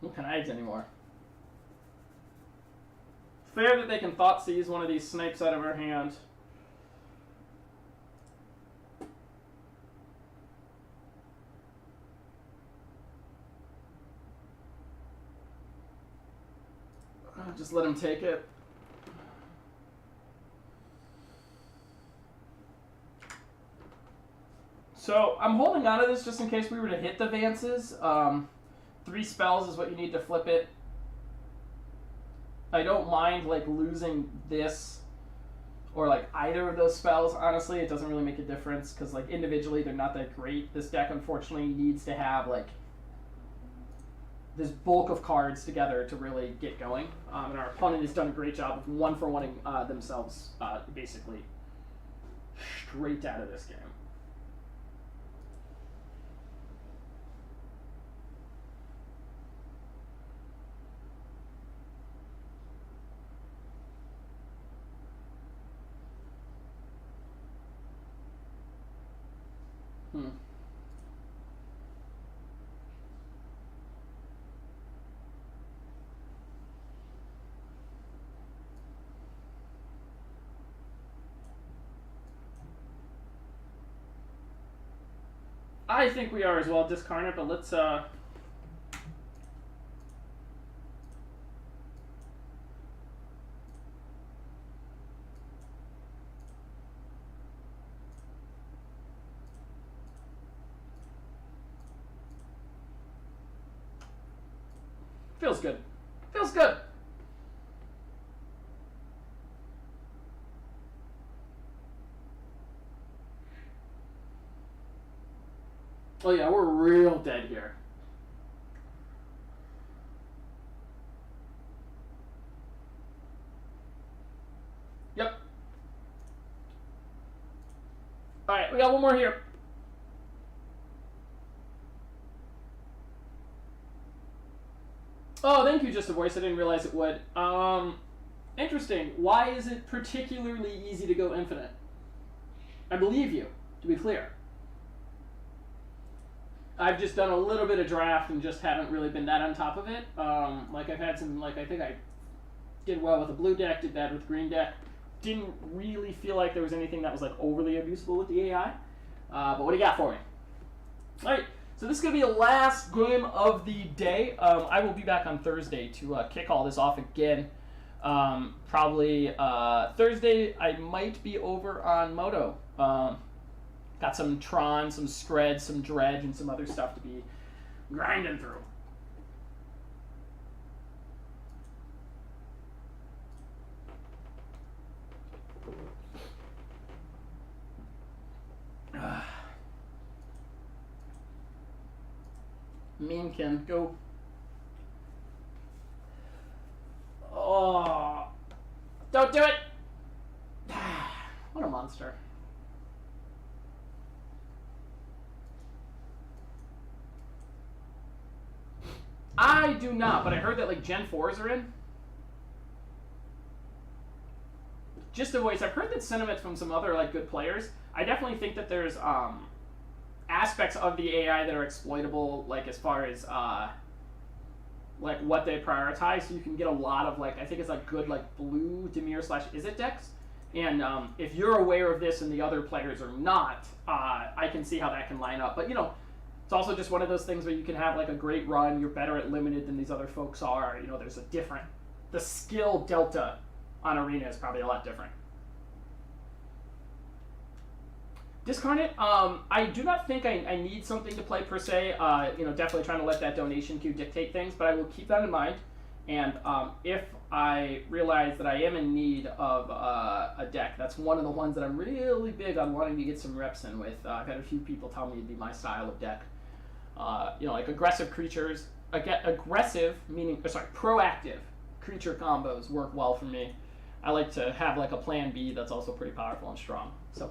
No Connives anymore. Fair that they can thought seize one of these snipes out of our hand. Just let him take it. So I'm holding on to this just in case we were to hit the Vances. 3 spells is what you need to flip it. I don't mind like losing this or like either of those spells. Honestly, it doesn't really make a difference because like individually they're not that great. This deck unfortunately needs to have like this bulk of cards together to really get going. And our opponent has done a great job of one-for-oneing themselves basically straight out of this game. Hmm. I think we are as well, Discarnate, but let's feels good. Feels good. Oh yeah, we're real dead here. Yep. Alright, we got one more here. Oh, thank you, Just a Voice. I didn't realize it would. Interesting. Why is it particularly easy to go infinite? I believe you, to be clear. I've just done a little bit of draft and just haven't really been that on top of it. Like I've had some, like I think I did well with a blue deck, did bad with green deck. Didn't really feel like there was anything that was like overly abusable with the AI. But what do you got for me? All right, so this is going to be the last game of the day. I will be back on Thursday to kick all this off again. Probably Thursday I might be over on Moto. Got some Tron, some Scred, some Dredge, and some other stuff to be grinding through. Memekin, go. Oh, don't do it! What a monster. I do not, but I heard that like Gen 4s are in. Just a voice. I've heard that sentiment from some other like good players. I definitely think that there's aspects of the AI that are exploitable, like as far as like what they prioritize. So you can get a lot of like I think it's like good like blue Demir / Izzet decks. And if you're aware of this and the other players are not, I can see how that can line up. But you know, it's also just one of those things where you can have like a great run. You're better at limited than these other folks are. You know, there's a different. The skill delta on Arena is probably a lot different. Discarnate, I do not think I need something to play per se. You know, definitely trying to let that donation queue dictate things, but I will keep that in mind. And if I realize that I am in need of a deck, that's one of the ones that I'm really big on wanting to get some reps in with. I've had a few people tell me it'd be my style of deck. You know, like aggressive creatures. Aggressive, meaning, proactive creature combos work well for me. I like to have like a plan B that's also pretty powerful and strong. So.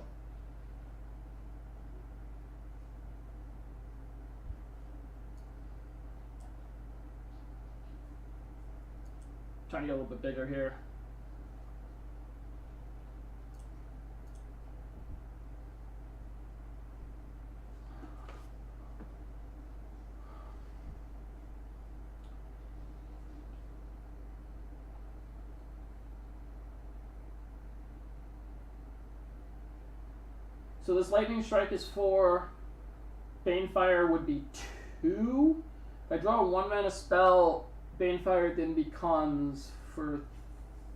Trying to get a little bit bigger here. So this Lightning Strike is 4. Banefire would be 2. If I draw a 1-mana spell, Banefire then becomes for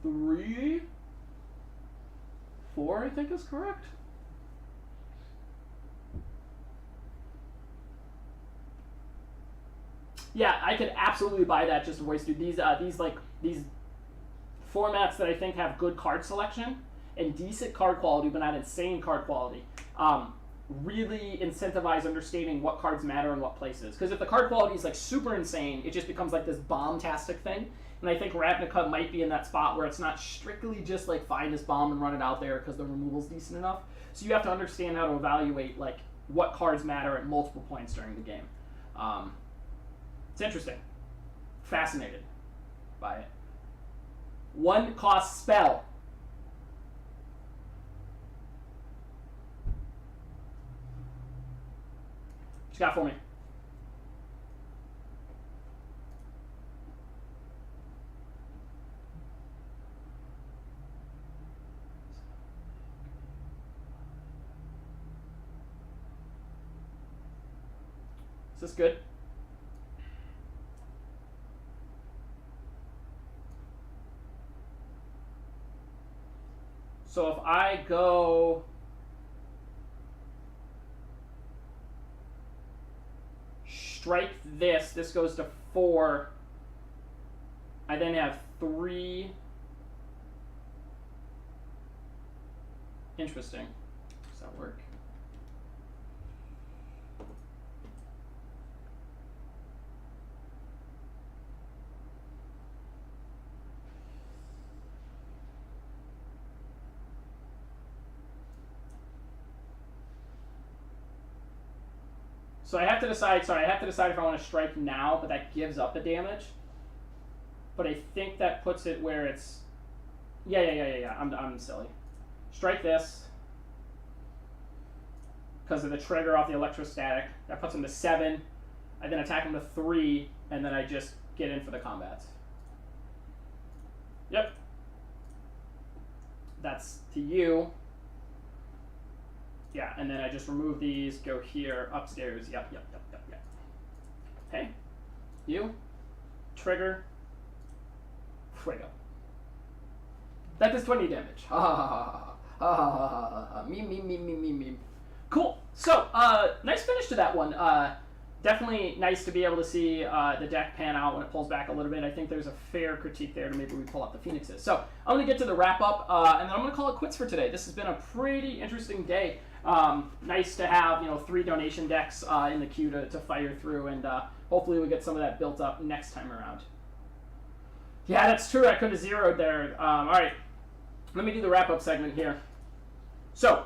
3. 4, I think is correct. Yeah, I could absolutely buy that just to voice through these formats that I think have good card selection and decent card quality, but not insane card quality. Really incentivize understanding what cards matter in what places. Because if the card quality is like super insane, it just becomes like this bomb-tastic thing. And I think Ravnica might be in that spot where it's not strictly just like find this bomb and run it out there because the removal's decent enough. So you have to understand how to evaluate like what cards matter at multiple points during the game. It's interesting. Fascinated by it. 1 cost spell. What you got for me? this good? So if I go strike this, this goes to 4. I then have 3. Interesting. Does that work? So I have to decide, sorry, I have to decide if I want to strike now, but that gives up the damage. But I think that puts it where it's, yeah, I'm silly. Strike this, because of the trigger off the electrostatic. That puts him to 7. I then attack him to 3, and then I just get in for the combats. Yep. That's to you. Yeah, and then I just remove these, go here, upstairs, yep. Okay, you, trigger, fuego. That does 20 damage. Ha ha ha ha ha ha. Meme. Cool, so, nice finish to that one. Definitely nice to be able to see the deck pan out when it pulls back a little bit. I think there's a fair critique there to maybe we pull up the Phoenixes. So I'm going to get to the wrap-up, and then I'm going to call it quits for today. This has been a pretty interesting day. Nice to have 3 donation decks in the queue to fire through, and hopefully we get some of that built up next time around. Yeah, that's true. I could have zeroed there. All right, let me do the wrap-up segment here. So,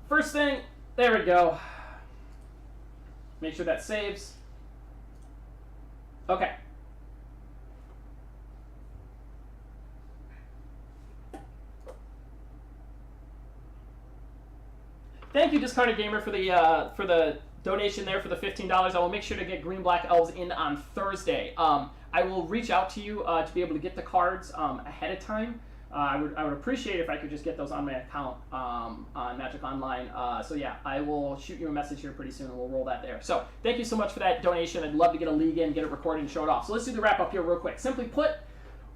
first thing, there we go. Make sure that saves. Okay. Thank you, Discarded Gamer, for the donation there for the $15. I will make sure to get Green Black Elves in on Thursday. I will reach out to you to be able to get the cards ahead of time. I would appreciate if I could just get those on my account on Magic Online. So yeah, I will shoot you a message here pretty soon and we'll roll that there. So thank you so much for that donation. I'd love to get a league in, get it recorded, and show it off. So let's do the wrap up here real quick. Simply put,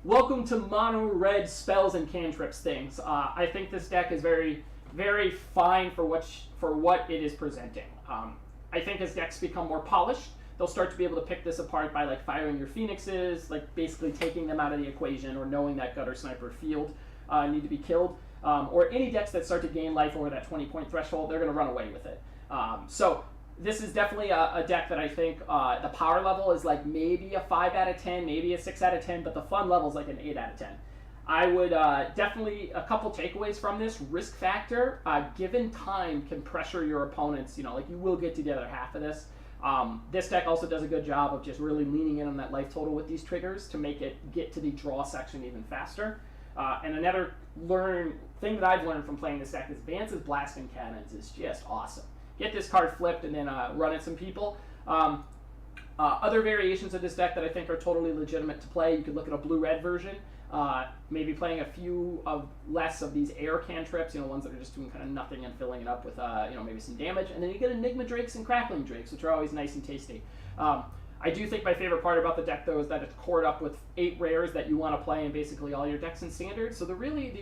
welcome to mono red spells and cantrips things. I think this deck is very, very fine for what it is presenting. I think as decks become more polished, they'll start to be able to pick this apart by like firing your Phoenixes, like basically taking them out of the equation, or knowing that Gutter Sniper Field need to be killed, or any decks that start to gain life over that 20-point threshold, they're going to run away with it. So this is definitely a deck that I think the power level is like maybe a 5 out of 10, maybe a 6 out of 10, but the fun level is like an 8 out of 10. I would definitely, a couple takeaways from this: risk factor, given time, can pressure your opponents, like you will get to the other half of this. This deck also does a good job of just really leaning in on that life total with these triggers to make it get to the draw section even faster. And another thing that I've learned from playing this deck is Vance's Blasting Cannons is just awesome. Get this card flipped and then run at some people. Other variations of this deck that I think are totally legitimate to play, you could look at a blue-red version. Maybe playing a few less of these air cantrips, ones that are just doing kind of nothing and filling it up with, maybe some damage. And then you get Enigma Drakes and Crackling Drakes, which are always nice and tasty. I do think my favorite part about the deck, though, is that it's cored up with 8 rares that you want to play in basically all your decks and standards. So the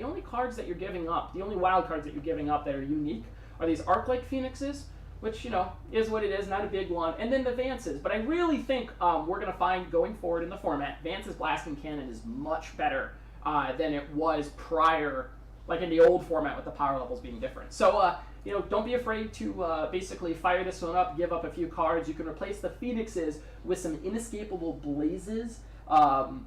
only cards that you're giving up, the only wild cards that you're giving up that are unique are these Arc-like Phoenixes, which, is what it is, not a big one, and then the Vances. But I really think we're going to find, going forward in the format, Vance's Blasting Cannon is much better than it was prior, like in the old format with the power levels being different. So, don't be afraid to basically fire this one up, give up a few cards. You can replace the Phoenixes with some Inescapable Blazes,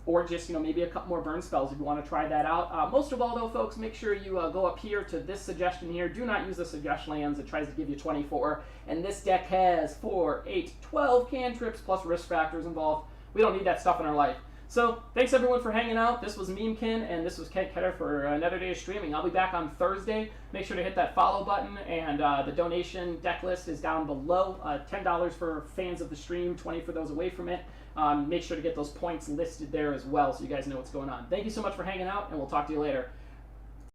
or just, maybe a couple more burn spells if you want to try that out. Most of all, though, folks, make sure you go up here to this suggestion here. Do not use the suggestion lands. It tries to give you 24. And this deck has 4, 8, 12 cantrips plus risk factors involved. We don't need that stuff in our life. So, thanks everyone for hanging out. This was Memekin, and this was Kent Ketter for another day of streaming. I'll be back on Thursday. Make sure to hit that follow button, and the donation deck list is down below. $10 for fans of the stream, $20 for those away from it. Make sure to get those points listed there as well so you guys know what's going on. Thank you so much for hanging out, and we'll talk to you later.